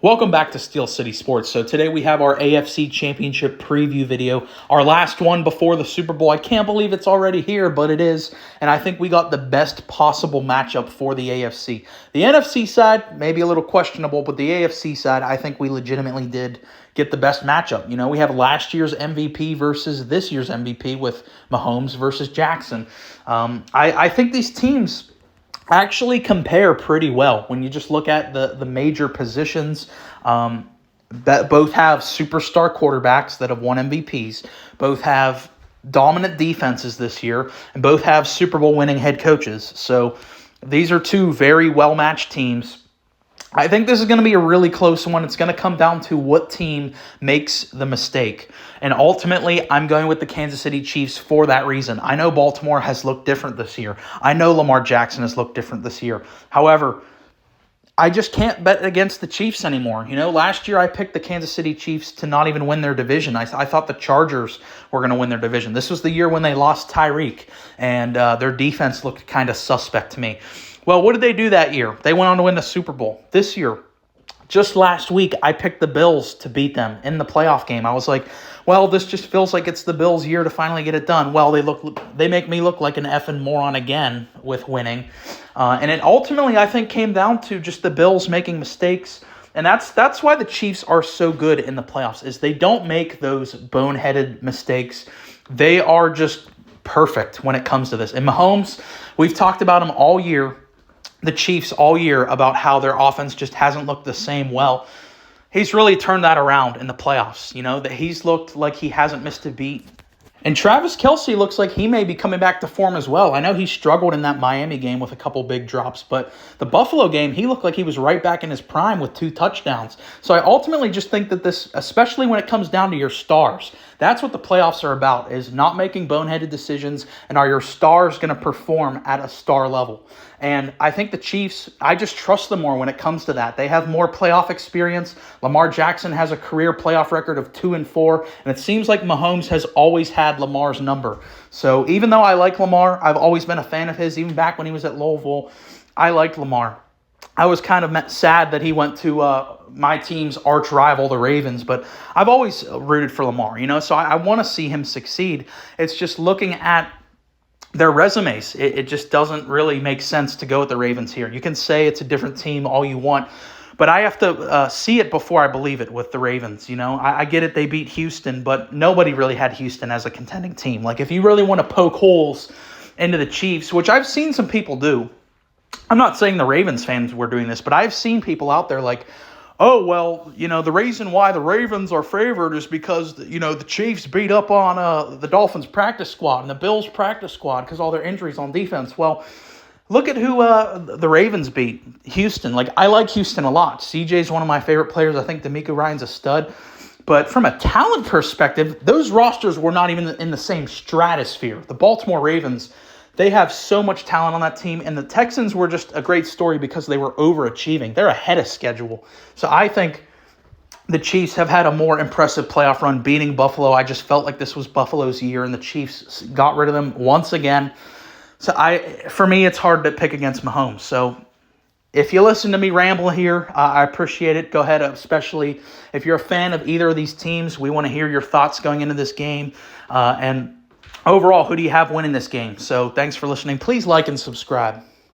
Welcome back to Steel City Sports. So today we have our AFC Championship preview video, our last one before the Super Bowl. I can't believe it's already here, but it is, and I think we got the best possible matchup for the AFC. The NFC side, maybe a little questionable, but the AFC side, I think we legitimately did get the best matchup. You know, we have last year's MVP versus this year's MVP with Mahomes versus Jackson. I think these teams actually compare pretty well when you just look at the major positions. That both have superstar quarterbacks that have won MVPs, both have dominant defenses this year, and both have Super Bowl winning head coaches. So these are two very well-matched teams. I think this is going to be a really close one. It's going to come down to what team makes the mistake. And ultimately, I'm going with the Kansas City Chiefs for that reason. I know Baltimore has looked different this year. I know Lamar Jackson has looked different this year. However, I just can't bet against the Chiefs anymore. You know, last year I picked the Kansas City Chiefs to not even win their division. I thought the Chargers were going to win their division. This was the year when they lost Tyreek, and their defense looked kind of suspect to me. Well, what did they do that year? They went on to win the Super Bowl. This year, just last week, I picked the Bills to beat them in the playoff game. I was like, well, this just feels like it's the Bills' year to finally get it done. Well, they make me look like an effing moron again with winning. And it ultimately, I think, came down to just the Bills making mistakes. And that's why the Chiefs are so good in the playoffs, is they don't make those boneheaded mistakes. They are just perfect when it comes to this. And Mahomes, we've talked about him all year, the Chiefs all year, about how their offense just hasn't looked the same. Well, he's really turned that around in the playoffs. You know, that he's looked like he hasn't missed a beat. And Travis Kelce looks like he may be coming back to form as well. I know he struggled in that Miami game with a couple big drops, but the Buffalo game, he looked like he was right back in his prime with 2 touchdowns. So I ultimately just think that this, especially when it comes down to your stars, that's what the playoffs are about, is not making boneheaded decisions, and are your stars going to perform at a star level. And I think the Chiefs, I just trust them more when it comes to that. They have more playoff experience. Lamar Jackson has a career playoff record of 2-4, and it seems like Mahomes has always had Lamar's number. So even though I like Lamar, I've always been a fan of his, even back when he was at Louisville. I liked Lamar. I was kind of sad that he went to my team's arch rival, the Ravens, but I've always rooted for Lamar, you know, so I want to see him succeed. It's just looking at their resumes, it just doesn't really make sense to go with the Ravens here. You can say it's a different team all you want, but I have to see it before I believe it with the Ravens. You know, I get it, they beat Houston, but nobody really had Houston as a contending team. Like, if you really want to poke holes into the Chiefs, which I've seen some people do, I'm not saying the Ravens fans were doing this, but I've seen people out there like, oh, well, you know, the reason why the Ravens are favored is because, you know, the Chiefs beat up on the Dolphins practice squad and the Bills practice squad because all their injuries on defense. Well, look at who the Ravens beat, Houston. Like, I like Houston a lot. CJ's one of my favorite players. I think D'Amico Ryan's a stud. But from a talent perspective, those rosters were not even in the same stratosphere. The Baltimore Ravens, they have so much talent on that team, and the Texans were just a great story because they were overachieving. They're ahead of schedule. So I think the Chiefs have had a more impressive playoff run beating Buffalo. I just felt like this was Buffalo's year, and the Chiefs got rid of them once again. So for me, it's hard to pick against Mahomes. So if you listen to me ramble here, I appreciate it. Go ahead, especially if you're a fan of either of these teams. We want to hear your thoughts going into this game. And overall, who do you have winning this game? So thanks for listening. Please like and subscribe.